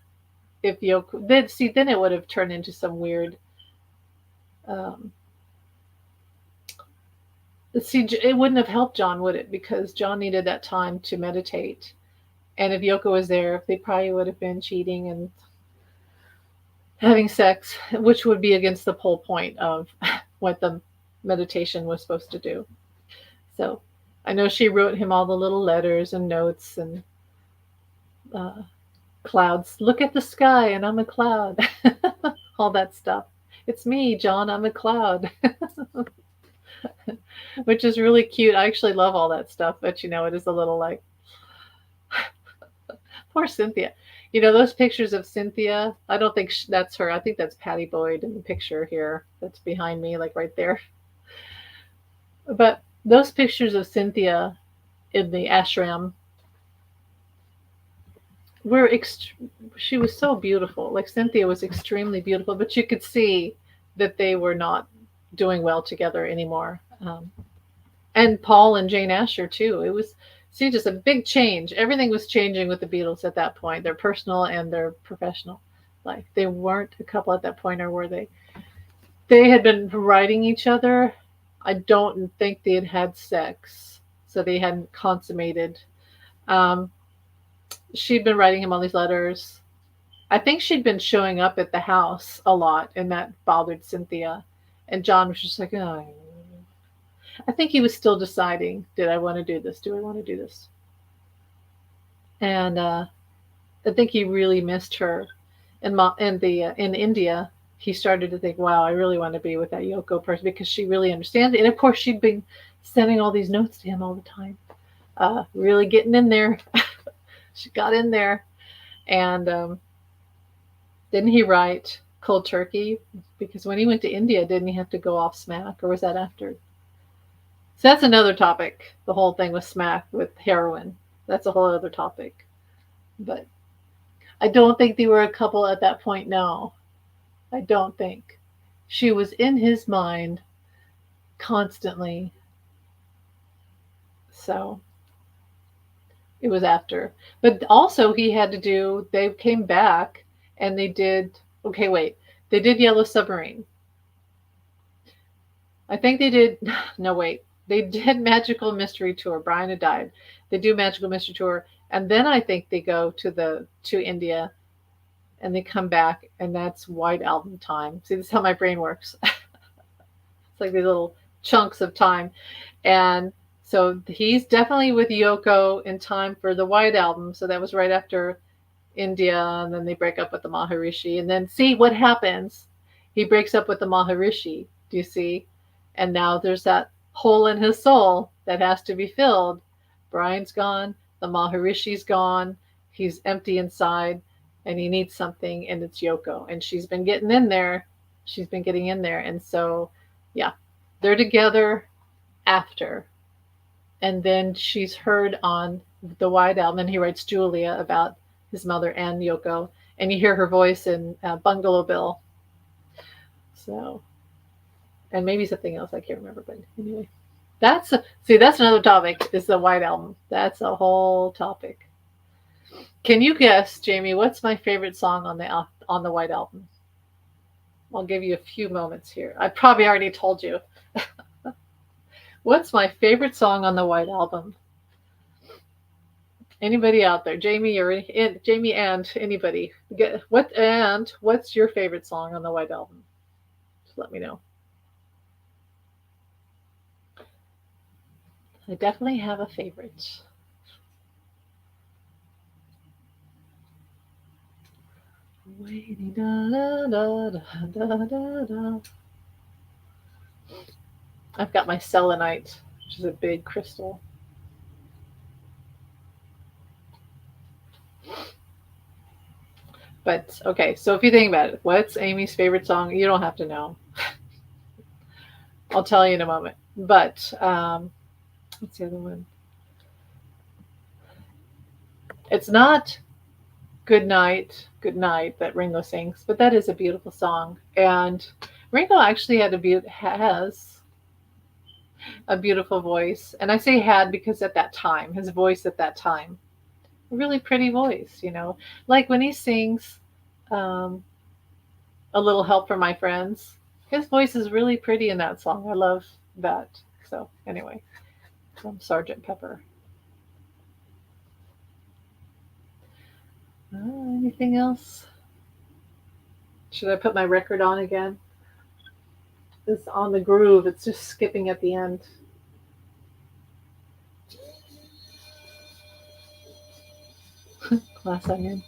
if Yoko, then it would have turned into some weird. Um, it wouldn't have helped John, would it? Because John needed that time to meditate. And if Yoko was there, they probably would have been cheating and having sex, which would be against the whole point of what the meditation was supposed to do. So I know she wrote him all the little letters and notes and uh, clouds. Look at the sky, and I'm a cloud. All that stuff. It's me, John. I'm a cloud. Which is really cute. I actually love all that stuff, but it is a little like poor Cynthia. Those pictures of Cynthia. I don't think that's her. I think that's Patty Boyd in the picture here that's behind me, like right there. But those pictures of Cynthia in the ashram were she was so beautiful. Like Cynthia was extremely beautiful, but you could see that they were not doing well together anymore. And Paul and Jane Asher too. It was just a big change. Everything was changing with the Beatles at that point, their personal and their professional life. They weren't a couple at that point, or were they? They had been writing each other. I don't think they had had sex, so they hadn't consummated. Um, she'd been writing him all these letters. I think she'd been showing up at the house a lot, and that bothered Cynthia. And John was just like, oh. I think he was still deciding, did I want to do this? Do I want to do this? And I think he really missed her. And in India, he started to think, wow, I really want to be with that Yoko person because she really understands it. And of course, she'd been sending all these notes to him all the time, really getting in there. She got in there. And didn't he write Cold Turkey? Because when he went to India, didn't he have to go off smack? Or was that after? So that's another topic. The whole thing with smack, with heroin. That's a whole other topic. But I don't think they were a couple at that point, no. I don't think. She was in his mind constantly. So it was after. But also they came back and they did, they did Yellow Submarine. I think they did, no wait, they did Magical Mystery Tour. Brian had died. They do Magical Mystery Tour. And then I think they go to India and they come back and that's White Album time. See, this is how my brain works. It's like these little chunks of time. And so he's definitely with Yoko in time for the White Album. So that was right after India. And then they break up with the Maharishi. And then see what happens. He breaks up with the Maharishi. Do you see? And now there's that hole in his soul that has to be filled. Brian's gone. The Maharishi's gone. He's empty inside. And he needs something. And it's Yoko. And she's been getting in there. And so, yeah, they're together after. And then she's heard on the White Album, and he writes Julia about his mother and Yoko, and you hear her voice in Bungalow Bill. So, and maybe something else I can't remember, but anyway, that's another topic. Is the White Album? That's a whole topic. Can you guess, Jamie? What's my favorite song on the White Album? I'll give you a few moments here. I probably already told you. What's my favorite song on the White Album? Anybody out there, Jamie or Jamie and anybody? What's your favorite song on the White Album? Just let me know. I definitely have a favorite. Waiting, da, da, da, da, da, da. I've got my selenite, which is a big crystal. But okay, so if you think about it, what's Amy's favorite song? You don't have to know. I'll tell you in a moment. But what's the other one? It's not Good Night, Good Night that Ringo sings, but that is a beautiful song. And Ringo actually has a beautiful voice. And I say had because at that time, his voice at that time, a really pretty voice, like when he sings A Little Help from My Friends, his voice is really pretty in that song. I love that. So anyway, from Sergeant Pepper. Anything else? Should I put my record on again? It's on the groove. It's just skipping at the end. Glass onion.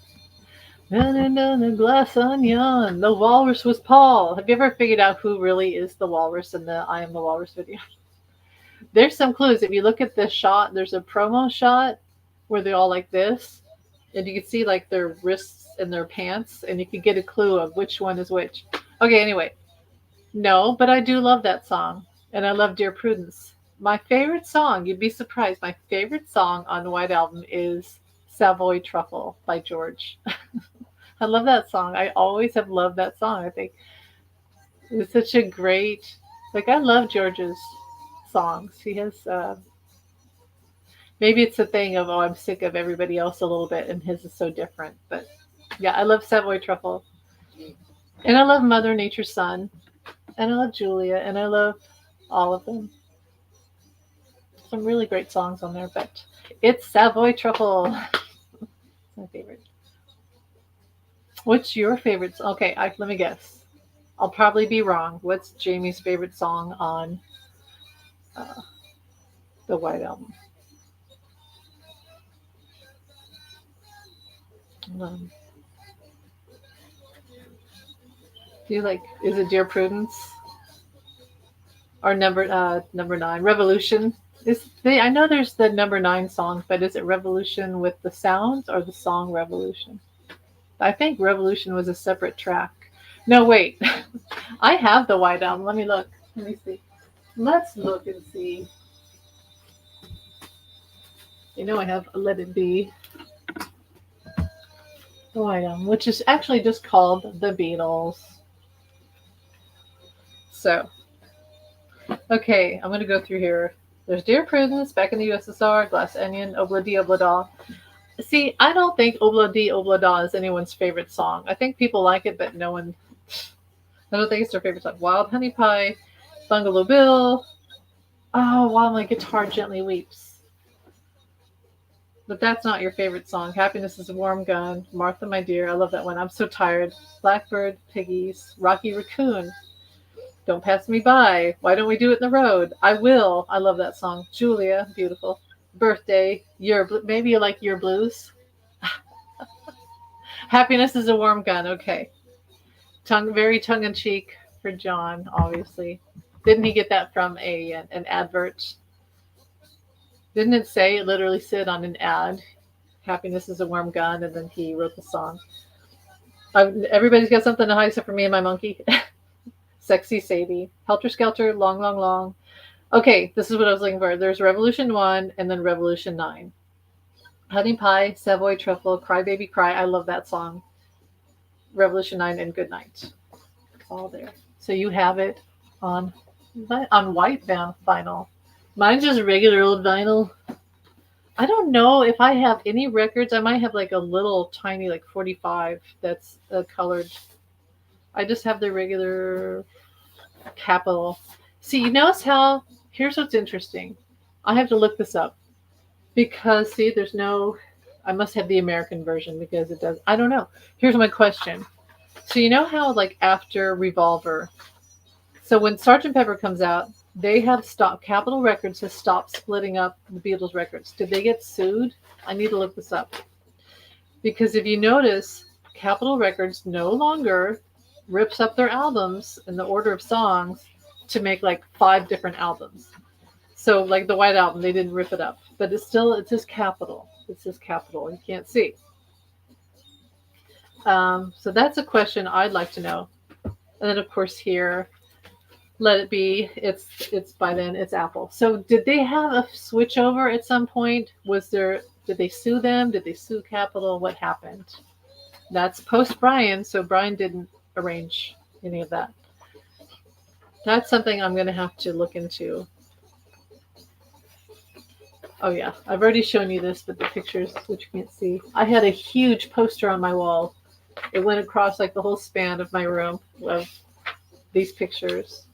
And the glass onion. The walrus was Paul. Have you ever figured out who really is the walrus in the I Am the Walrus video? There's some clues. If you look at this shot, there's a promo shot where they're all like this. And you can see like their wrists and their pants. And you can get a clue of which one is which. Okay, anyway. No, but I do love that song. And I love Dear Prudence. My favorite song, you'd be surprised, my favorite song on the White Album is Savoy Truffle by George. I love that song. I always have loved that song. I think it's such a great, I love George's songs. He has, maybe it's a thing of, I'm sick of everybody else a little bit and his is so different. But yeah, I love Savoy Truffle. And I love Mother Nature's Son. And I love Julia, and I love all of them. Some really great songs on there, but it's Savoy Truffle. It's my favorite. What's your favorite? Okay, let me guess. I'll probably be wrong. What's Jamie's favorite song on the White Album? Do you like? Is it Dear Prudence? Or number 9, Revolution? I know there's the number 9 song, but is it Revolution with the sounds or the song Revolution? I think Revolution was a separate track. No, wait. I have the White Album. Let me look. Let me see. Let's look and see. I have Let It Be. The White Album, which is actually just called The Beatles. So, okay, I'm going to go through here. There's Dear Prudence, Back in the USSR, Glass Onion, Obla-Di Obla-Da. See, I don't think Obla-Di Obla-Da is anyone's favorite song. I think people like it, but no one... I don't think it's their favorite song. Wild Honey Pie, Bungalow Bill. Oh, While My Guitar Gently Weeps. But that's not your favorite song. Happiness is a Warm Gun, Martha, My Dear. I love that one. I'm So Tired. Blackbird, Piggies, Rocky Raccoon. Don't Pass Me By. Why Don't We Do It in the Road? I Will. I love that song. Julia. Beautiful. Birthday. Maybe you like Your Blues. Happiness is a Warm Gun. Okay. Very tongue-in-cheek for John, obviously. Didn't he get that from an advert? Didn't it say it literally said on an ad, Happiness is a Warm Gun, and then he wrote the song. Everybody's got something to hide except for me and my monkey. Sexy Sadie, Helter Skelter, Long, Long, Long, Okay, this is what I was looking for. There's Revolution 1 and then Revolution 9. Honey Pie, Savoy Truffle, Cry Baby Cry. I love that song. Revolution 9 and Good Night. It's all there. So you have it on white vinyl. Mine's just regular old vinyl. I don't know if I have any records. I might have like a little tiny like 45 that's colored. I just have the regular Capitol. See, you notice how here's what's interesting. I have to look this up because see, there's no. I must have the American version because it does. I don't know. Here's my question. So you know how like after Revolver, so when Sergeant Pepper comes out, they have stopped. Capitol Records has stopped splitting up the Beatles records. Did they get sued? I need to look this up because if you notice, Capitol Records no longer rips up their albums in the order of songs to make like 5 different albums. So like the White Album, they didn't rip it up, but it says Capitol. It says Capitol. You can't see. So that's a question I'd like to know. And then of course here, Let It Be. It's by then it's Apple. So did they have a switch over at some point? Did they sue them? Did they sue Capitol? What happened? That's post Brian, so Brian didn't arrange any of that. That's something I'm going to have to look into. Oh yeah, I've already shown you this, but the pictures, which you can't see. I had a huge poster on my wall. It went across like the whole span of my room of these pictures.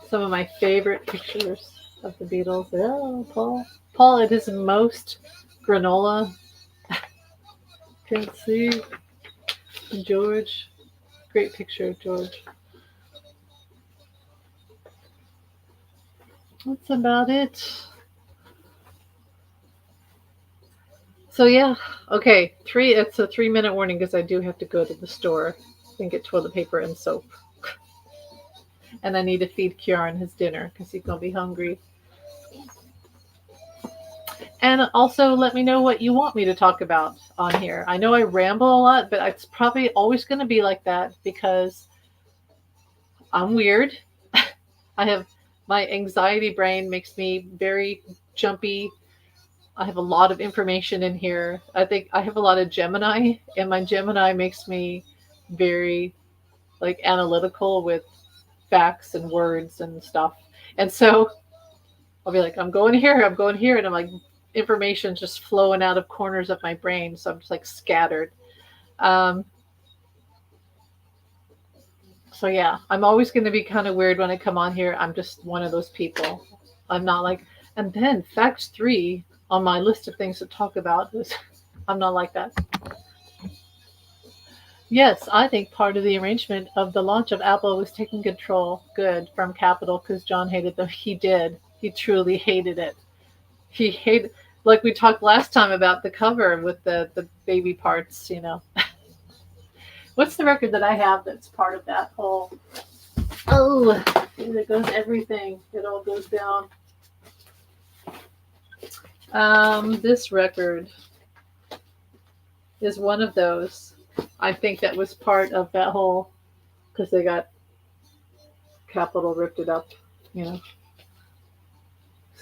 Some of my favorite pictures of the Beatles. Oh, Paul. Paul at his most granola. Can't see. George. Great picture of George. That's about it. So yeah, okay. It's a 3-minute warning because I do have to go to the store and get toilet paper and soap. And I need to feed Kieran his dinner because he's gonna be hungry. And also let me know what you want me to talk about on here. I know I ramble a lot, but it's probably always going to be like that because I'm weird. I have my anxiety brain makes me very jumpy. I have a lot of information in here. I think I have a lot of Gemini, and my Gemini makes me very like analytical with facts and words and stuff. And so I'll be like, I'm going here, and I'm like, information just flowing out of corners of my brain, so I'm just like scattered. So yeah, I'm always going to be kind of weird when I come on here. I'm just one of those people. I'm not like, and then fact 3 on my list of things to talk about is, I'm not like that. Yes, I think part of the arrangement of the launch of Apple was taking control good from Capitol because John hated them. He did. He truly hated it. He hated, like we talked last time about the cover with the baby parts, you know. What's the record that I have that's part of that whole? Oh, it goes everything. It all goes down. This record is one of those. I think that was part of that whole, because they got Capitol ripped it up, you know.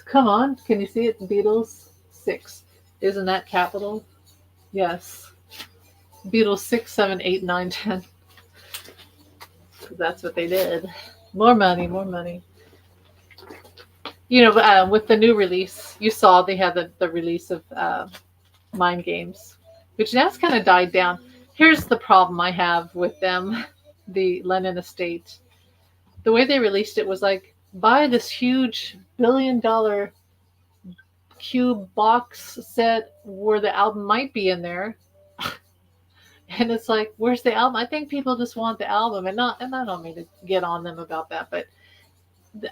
Come on, can you see it? Beatles 6. Isn't that Capitol? Yes. Beatles 6, 7, 8, 9, 10. That's what they did. More money, more money. You know, with the new release, you saw they had the release of Mind Games, which now's kind of died down. Here's the problem I have with them, the Lennon Estate. The way they released it was like, buy this huge $1 billion cube box set where the album might be in there. And it's like, where's the album? I think people just want the album, and I don't mean to get on them about that, but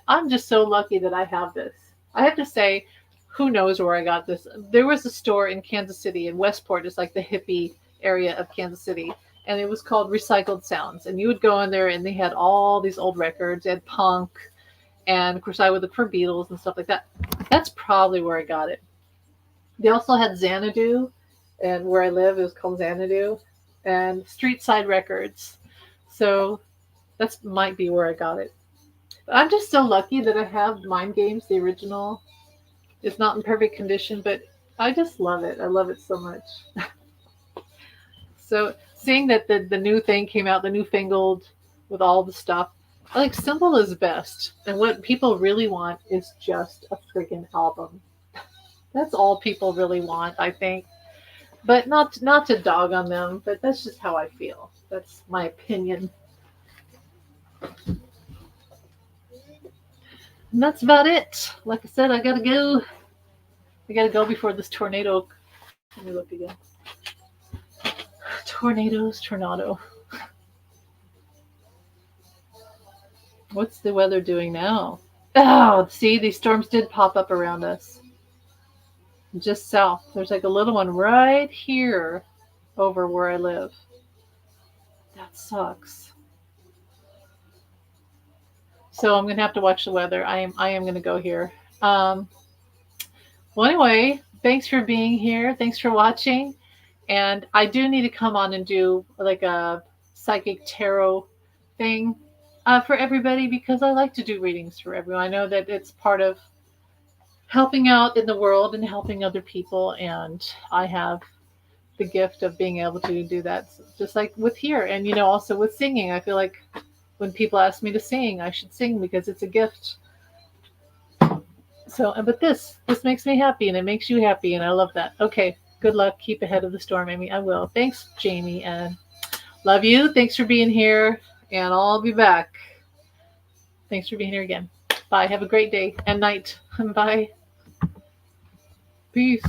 I'm just so lucky that I have this. I have to say, who knows where I got this? There was a store in Kansas City, in Westport. It's like the hippie area of Kansas City, and it was called Recycled Sounds. And you would go in there, and they had all these old records and punk, and of course I would look for Beatles and stuff like that. That's probably where I got it. They also had Xanadu, and where I live, it was called Xanadu, and Street Side Records. So that might be where I got it. I'm just so lucky that I have Mind Games, the original. It's not in perfect condition, but I just love it. I love it so much. So seeing that the new thing came out, the newfangled with all the stuff, like simple is best. And what people really want is just a freaking album. That's all people really want, I think. But not to dog on them, but that's just how I feel. That's my opinion. And that's about it. Like I said, I gotta go. I gotta go before this tornado. Let me look again. Tornadoes, tornado. What's the weather doing now? Oh, see, these storms did pop up around us. Just south. There's like a little one right here over where I live. That sucks. So I'm gonna have to watch the weather. I am gonna go here. Well, anyway, thanks for being here. Thanks for watching. And I do need to come on and do like a psychic tarot thing for everybody because I like to do readings for everyone. I know that it's part of helping out in the world and helping other people. And I have the gift of being able to do that, just like with here. And, also with singing, I feel like when people ask me to sing, I should sing because it's a gift. So, but this makes me happy and it makes you happy. And I love that. Okay. Good luck. Keep ahead of the storm, Amy. I will. Thanks, Jamie. And love you. Thanks for being here. And I'll be back. Thanks for being here again. Bye. Have a great day and night. Bye. Peace.